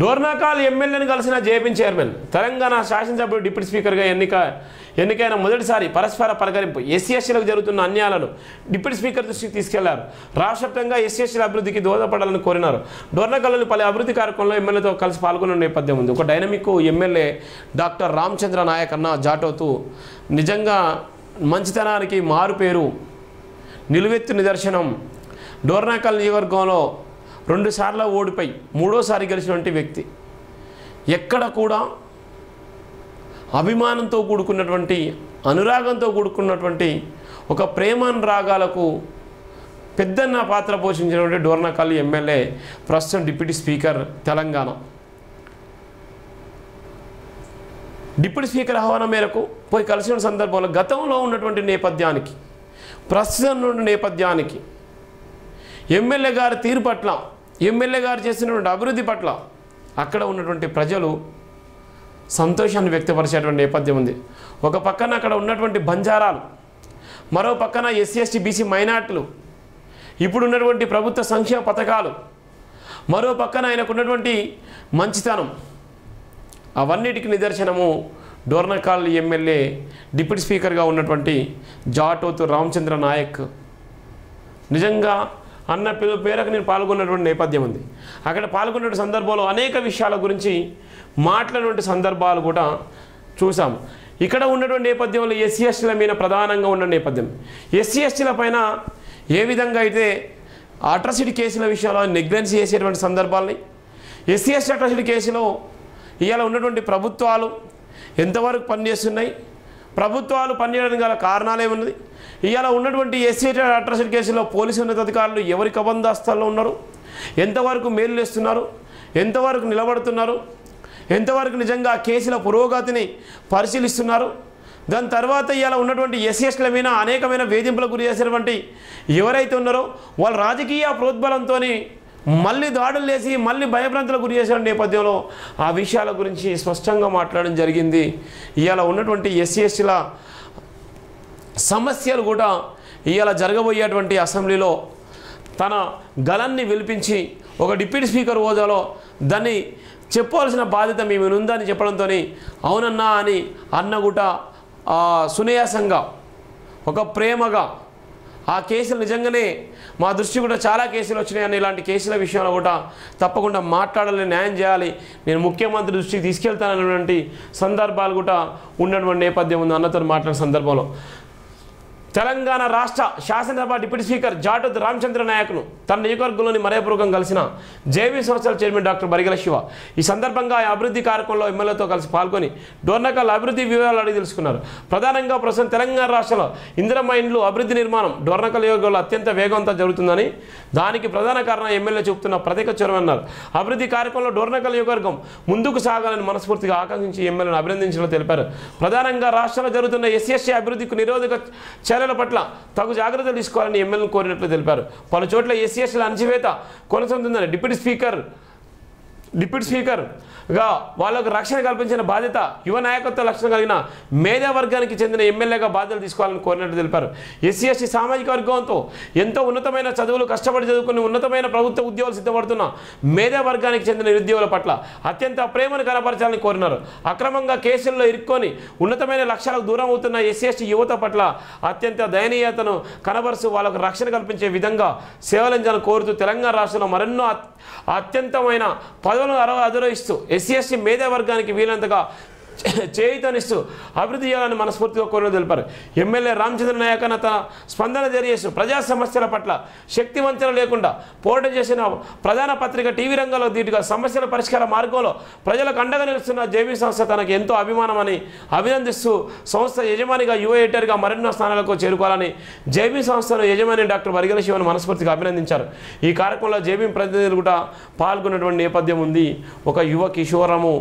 డోర్నాకాల్ ఎమ్మెల్యేని కలిసిన JP chairman Telangana శాసనసభ్యుడు డిప్యూటీ స్పీకర్గా ఎన్నికైన మొదటిసారి పరస్పర పలకరింపు ఎస్సీ/ఎస్టీలకు జరుగుతున్న అన్యాయాలను డిప్యూటీ స్పీకర్ దృష్టికి తీసుకెళ్లారు. రాష్ట్రవ్యాప్తంగా ఎస్సీ/ఎస్టీల అభివృద్ధికి దోహదపడాలని కోరినారు. డోర్నాకాల్లోని పలు అభివృద్ధి కార్యక్రమంలో ఎమ్మెల్యేతో కలిసి పాల్గొన్న నేపథ్యం ఉంది. ఒక dynamic MLA doctor Ramachandra Naik అన్న జాటోతు నిజంగా మంచితనానికి మారుపేరు, నిలువెత్తు నిదర్శనం. డోర్నాకాల్ నియోజకవర్గంలో 2 సార్లు ఓడిపోయి 3వసారి గెలిచినటువంటి వ్యక్తి. ఎక్కడ కూడా అభిమానంతో కూడుకున్నటువంటి, అనురాగంతో కూడుకున్నటువంటి ఒక ప్రేమానురాగాలకు పెద్దన్న పాత్ర పోషించినటువంటి డోర్నాకాల్ ఎమ్మెల్యే ప్రస్తుతం deputy speaker Telangana. Deputy speaker ఆహ్వానం మేరకు పోయి కలిసిన సందర్భంలో గతంలో ఉన్నటువంటి నేపథ్యానికి, ప్రస్తుతం ఉన్న నేపథ్యానికి, ఎమ్మెల్యే గారి తీరు పట్ల, ఎమ్మెల్యే గారు చేసినటువంటి అభివృద్ధి పట్ల అక్కడ ఉన్నటువంటి ప్రజలు సంతోషాన్ని వ్యక్తపరిచేటువంటి నేపథ్యం ఉంది. ఒక పక్కన అక్కడ ఉన్నటువంటి బంజారాలు, మరో పక్కన ఎస్సీ/ఎస్టీ బీసీ మైనార్టీలు, ఇప్పుడు ఉన్నటువంటి ప్రభుత్వ సంక్షేమ పథకాలు, మరో పక్కన ఆయనకు ఉన్నటువంటి మంచితనం, అవన్నిటికీ నిదర్శనము డోర్నాకాల్ ఎమ్మెల్యే డిప్యూటీ స్పీకర్గా ఉన్నటువంటి జాటోతు రామచంద్ర నాయక్. నిజంగా అన్న పేరకు నేను పాల్గొన్నటువంటి నేపథ్యం ఉంది. అక్కడ పాల్గొన్న సందర్భంలో అనేక విషయాల గురించి మాట్లాడినటువంటి సందర్భాలు కూడా చూసాము. ఇక్కడ ఉన్నటువంటి నేపథ్యంలో ఎస్సీ/ఎస్టీల మీద ప్రధానంగా ఉన్న నేపథ్యం, ఎస్సీ/ఎస్టీల పైన ఏ విధంగా అయితే అట్రాసిటీ కేసుల విషయంలో నెగ్లెన్సీ చేసేటువంటి సందర్భాలని, ఎస్సీ/ఎస్టీ అట్రాసిటీ కేసులో ఇవాళ ఉన్నటువంటి ప్రభుత్వాలు ఎంతవరకు పనిచేస్తున్నాయి, ప్రభుత్వాలు పనిచేయడానికి గల కారణాలు ఏమున్నది, ఇవాళ ఉన్నటువంటి ఎస్సీ అట్రాసిటీ కేసులో పోలీసు ఉన్నతాధికారులు ఎవరి కబందాస్తాల్లో ఉన్నారు, ఎంతవరకు మేలు చేస్తున్నారు, ఎంతవరకు నిలబడుతున్నారు, ఎంతవరకు నిజంగా కేసుల పురోగతిని పరిశీలిస్తున్నారు. దాని తర్వాత ఇవాళ ఉన్నటువంటి ఎస్సీ/ఎస్టీల మీద అనేకమైన వేధింపులకు గురి చేసినటువంటి ఎవరైతే ఉన్నారో వాళ్ళ రాజకీయ ప్రోద్బలంతో మళ్ళీ దాడులు చేసి మళ్ళీ భయభ్రాంతులకు గురి చేసిన నేపథ్యంలో ఆ విషయాల గురించి స్పష్టంగా మాట్లాడడం జరిగింది. ఇవాళ ఉన్నటువంటి ఎస్సీ/ఎస్టీల సమస్యలు కూడా ఇవాళ జరగబోయేటువంటి అసెంబ్లీలో తన గళాన్ని విలిపించి ఒక డిప్యూటీ స్పీకర్ హోదాలో దాన్ని చెప్పవలసిన బాధ్యత మేము ఉందని చెప్పడంతో అవునన్నా అని అన్న కూడా సునాయాసంగా, ఒక ప్రేమగా ఆ కేసులు నిజంగానే మా దృష్టి కూడా చాలా కేసులు వచ్చినాయని, ఇలాంటి కేసుల విషయంలో కూడా తప్పకుండా మాట్లాడాలి, న్యాయం చేయాలి, నేను ముఖ్యమంత్రి దృష్టికి తీసుకెళ్తానన్నటువంటి సందర్భాలు కూడా ఉన్నటువంటి నేపథ్యం ఉంది. అన్నతో మాట్లాడిన సందర్భంలో తెలంగాణ రాష్ట్ర శాసనసభ డిప్యూటీ స్పీకర్ జాటోతు రామచంద్ర నాయక్ను తన నియోజకవర్గంలోని మర్యాదపూర్వకం కలిసిన జేబీ సంస్థల చైర్మన్ డాక్టర్ బరిగెల శివ ఈ సందర్భంగా అభివృద్ధి కార్యక్రమంలో ఎమ్మెల్యేతో కలిసి పాల్గొని డోర్నాకాల్ అభివృద్ధి వివరాలు అడిగి తెలుసుకున్నారు. ప్రధానంగా ప్రస్తుతం తెలంగాణ రాష్ట్రంలో ఇందిరమ్మ ఇండ్లు అభివృద్ధి నిర్మాణం డోర్నాకాల్ నియోజకవర్గంలో అత్యంత వేగవంతంగా జరుగుతుందని, దానికి ప్రధాన కారణం ఎమ్మెల్యే చూపుతున్న ప్రత్యేక చొరవ అన్నారు. అభివృద్ధి కార్యక్రమంలో డోర్నాకాల్ నియోజకవర్గం ముందుకు సాగాలని మనస్ఫూర్తిగా ఆకాంక్షించి ఎమ్మెల్యేను అభినందించడం తెలిపారు. ప్రధానంగా రాష్ట్రంలో జరుగుతున్న ఎస్సీ/ఎస్టీ అభివృద్ధికి నిరోధక చర్యల పట్ల తగు జాగ్రత్తలు తీసుకోవాలని ఎమ్మెల్యేను కోరినట్లు తెలిపారు. పలు చోట్ల ఎస్సీ/ఎస్టీల అణచివేత కొనసాగుతుందని డిప్యూటీ స్పీకర్గా వాళ్ళకు రక్షణ కల్పించిన బాధ్యత యువ నాయకత్వ లక్షణం కలిగిన మేధా వర్గానికి చెందిన ఎమ్మెల్యేగా బాధ్యతలు తీసుకోవాలని కోరినట్లు తెలిపారు. ఎస్సీ/ఎస్టీ సామాజిక వర్గంతో ఎంతో ఉన్నతమైన చదువులు కష్టపడి చదువుకుని ఉన్నతమైన ప్రభుత్వ ఉద్యోగాలు సిద్ధపడుతున్న మేధా వర్గానికి చెందిన నిరుద్యోగుల పట్ల అత్యంత ప్రేమను కనపరచాలని కోరినారు. అక్రమంగా కేసుల్లో ఇరుక్కొని ఉన్నతమైన లక్ష్యాలకు దూరం అవుతున్న ఎస్సీ/ఎస్టీ యువత పట్ల అత్యంత దయనీయతను కనబరుస్తూ వాళ్ళకు రక్షణ కల్పించే విధంగా సేవలంచాలని కోరుతూ తెలంగాణ రాష్ట్రంలో మరెన్నో అత్యంతమైన పదవులను అధిరోహిస్తూ ఎస్సీ/ఎస్టీ మేధా వర్గానికి వీలంతగా చేయుతనిస్తూ అభివృద్ధి చేయాలని మనస్ఫూర్తిగా కోరిన తెలిపారు. ఎమ్మెల్యే రామచంద్ర నాయక్ అన్న తన స్పందన తెలియజేస్తూ ప్రజా సమస్యల పట్ల శక్తి వంచన లేకుండా పోరాటం చేసిన ప్రధాన పత్రిక టీవీ రంగంలో ధీటుగా సమస్యల పరిష్కార మార్గంలో ప్రజలకు అండగా నిలుస్తున్న జేబీ సంస్థ తనకు ఎంతో అభిమానమని అభినందిస్తూ సంస్థ యజమానిగా యువ ఎడిటర్గా మరెన్నో స్థానాలకు చేరుకోవాలని జేబీ సంస్థను యజమాని డాక్టర్ బరిగెల శివను మనస్ఫూర్తిగా అభినందించారు. ఈ కార్యక్రమంలో జేబీ ప్రతినిధులు కూడా పాల్గొన్నటువంటి నేపథ్యం ఉంది. ఒక యువ కిషోరము,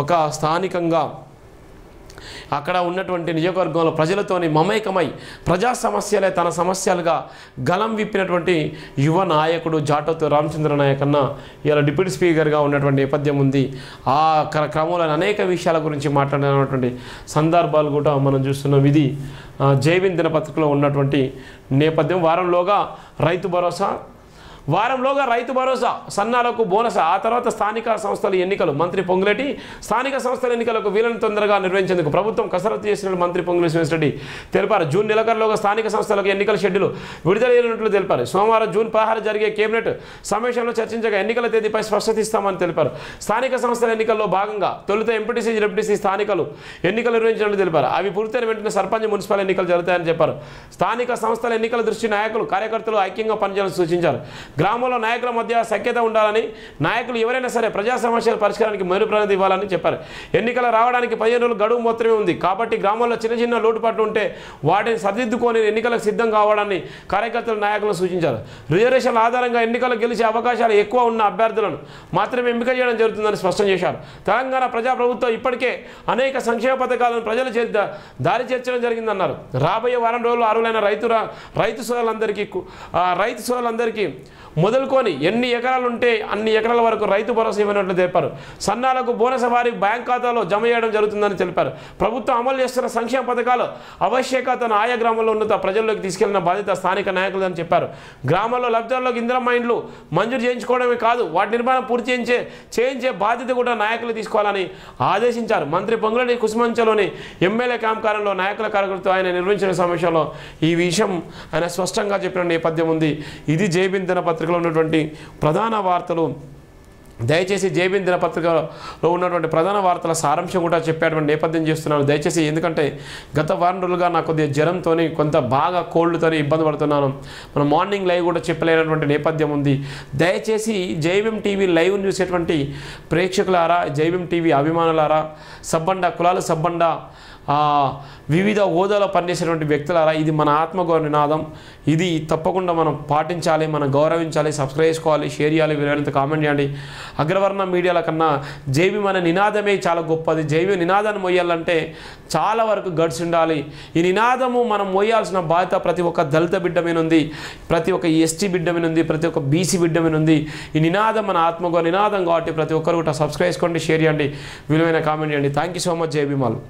ఒక స్థానికంగా అక్కడ ఉన్నటువంటి నియోజకవర్గంలో ప్రజలతోని మమేకమై ప్రజా సమస్యలే తన సమస్యలుగా గలం విప్పినటువంటి యువ నాయకుడు జాటోతు రామచంద్ర నాయక్ అన్న ఇలా డిప్యూటీ స్పీకర్గా ఉన్నటువంటి నేపథ్యం ఉంది. ఆ క్రమంలో అనేక విషయాల గురించి మాట్లాడినటువంటి సందర్భాలు కూడా మనం చూస్తున్నాం. ఇది జైవిన్ దినపత్రికలో ఉన్నటువంటి నేపథ్యం. వారంలోగా రైతు భరోసా, వారంలోగా రైతు భరోసా, సన్నాలకు బోనస్, ఆ తర్వాత స్థానిక సంస్థల ఎన్నికలు. మంత్రి పొంగులేటి స్థానిక సంస్థల ఎన్నికలకు వీలను తొందరగా నిర్వహించేందుకు ప్రభుత్వం కసరత్తు చేసినట్లు మంత్రి పొంగులేటి శ్రీనివాసరెడ్డి తెలిపారు. జూన్ నెలాఖరులోగా స్థానిక సంస్థలకు ఎన్నికల షెడ్యూల్ విడుదల చేయనున్నట్లు తెలిపారు. సోమవారం జూన్ 16 జరిగే కేబినెట్ సమావేశంలో చర్చించగా ఎన్నికల తేదీపై స్పష్టత ఇస్తామని తెలిపారు. స్థానిక సంస్థల ఎన్నికల్లో భాగంగా తొలుత ఎంపీటీసీ, డెప్యూటీసీ స్థానికలు ఎన్నికలు నిర్వహించినట్లు తెలిపారు. అవి పూర్తయిన వెంటనే సర్పంచ్, మున్సిపల్ ఎన్నికలు జరుగుతాయని చెప్పారు. స్థానిక సంస్థల ఎన్నికల దృష్టి నాయకులు, కార్యకర్తలు ఐక్యంగా పనిచేయాలని సూచించారు. గ్రామంలో నాయకుల మధ్య సఖ్యత ఉండాలని, నాయకులు ఎవరైనా సరే ప్రజా సమస్యల పరిష్కారానికి మెరుగు ప్రణాళిక ఇవ్వాలని చెప్పారు. ఎన్నికలు రావడానికి 15 రోజులు గడువు మాత్రమే ఉంది కాబట్టి గ్రామంలో చిన్న చిన్న లోటుపాట్లు ఉంటే వాటిని సరిదిద్దుకొని ఎన్నికలకు సిద్ధం కావడాన్ని కార్యకర్తలు, నాయకులు సూచించారు. రిజర్వేషన్ల ఆధారంగా ఎన్నికలు గెలిచే అవకాశాలు ఎక్కువ ఉన్న అభ్యర్థులను మాత్రమే ఎంపిక చేయడం జరుగుతుందని స్పష్టం చేశారు. తెలంగాణ ప్రజాప్రభుత్వం ఇప్పటికే అనేక సంక్షేమ పథకాలను ప్రజల దారి చేర్చడం జరిగిందన్నారు. రాబోయే వారం రోజులు అర్హులైన రైతు సోదరులందరికీ మొదలుకొని ఎన్ని ఎకరాలు ఉంటే అన్ని ఎకరాల వరకు రైతు భరోసా ఇవ్వనట్లు తెలిపారు. సన్నాలకు బోనస్ వారి బ్యాంక్ ఖాతాలో జమ చేయడం జరుగుతుందని తెలిపారు. ప్రభుత్వం అమలు చేస్తున్న సంక్షేమ పథకాలు ఆవశ్యకతను ఆయా గ్రామంలో ఉన్నత ప్రజల్లోకి తీసుకెళ్లిన బాధ్యత స్థానిక నాయకులని చెప్పారు. గ్రామాల్లో లబ్ధిదారులకు ఇందిరమ్మ ఇండ్లు మంజూరు చేయించుకోవడమే కాదు, వాటి నిర్మాణం పూర్తి చేయించే బాధ్యత కూడా నాయకులు తీసుకోవాలని ఆదేశించారు. మంత్రి పొంగులేటి కుసుమంచలోని ఎమ్మెల్యే క్యాంప్ కార్యంలో నాయకుల కార్యకర్తలు ఆయన నిర్వహించిన సమావేశంలో ఈ విషయం ఆయన స్పష్టంగా చెప్పిన నేపథ్యం ఉంది. ఇది జైబీన్ దినపత్రికలో ఉన్నటువంటి ప్రధాన వార్తలు. దయచేసి జైబీన్ దినపత్రికలో ఉన్నటువంటి ప్రధాన వార్తల సారాంశం కూడా చెప్పేటువంటి నేపథ్యం చేస్తున్నాను. దయచేసి, ఎందుకంటే గత వారం రోజులుగా నాకు కొద్దిగా జ్వరంతో కొంత బాగా కోల్డ్తో ఇబ్బంది పడుతున్నాను. మనం మార్నింగ్ లైవ్ కూడా చెప్పలేనటువంటి నేపథ్యం ఉంది. దయచేసి జైబీమ్ టీవీ లైవ్ చూసేటువంటి ప్రేక్షకులారా, జైబీమ్ టీవీ అభిమానులారా, సబ్బండ కులాలు, సబ్బండ వివిధ హోదాలో పనిచేసేటువంటి వ్యక్తులారా, ఇది మన ఆత్మగౌరవ నినాదం. ఇది తప్పకుండా మనం పాటించాలి, మనం గౌరవించాలి, సబ్స్క్రైబ్ చేసుకోవాలి, షేర్ చేయాలి, వీలైనంత కామెంట్ చేయండి. అగ్రవర్ణ మీడియాల కన్నా జైబీమ్ అనే నినాదమే చాలా గొప్పది. జైబీమ్ నినాదాన్ని మోయాలంటే చాలా వరకు గడ్స్ ఉండాలి. ఈ నినాదము మనం మోయాల్సిన బాధ్యత ప్రతి ఒక్క దళిత బిడ్డ మీద ఉంది, ప్రతి ఒక్క ఎస్టీ బిడ్డ మీద ఉంది, ప్రతి ఒక్క బీసీ బిడ్డ మీద ఉంది. ఈ నినాదం మన ఆత్మగౌరవ నినాదం కాబట్టి ప్రతి ఒక్కరు కూడా సబ్స్క్రైబ్ చేసుకోండి, షేర్ చేయండి, విలువైన కామెంట్ చేయండి. Thank you so much. Jai Bhim all.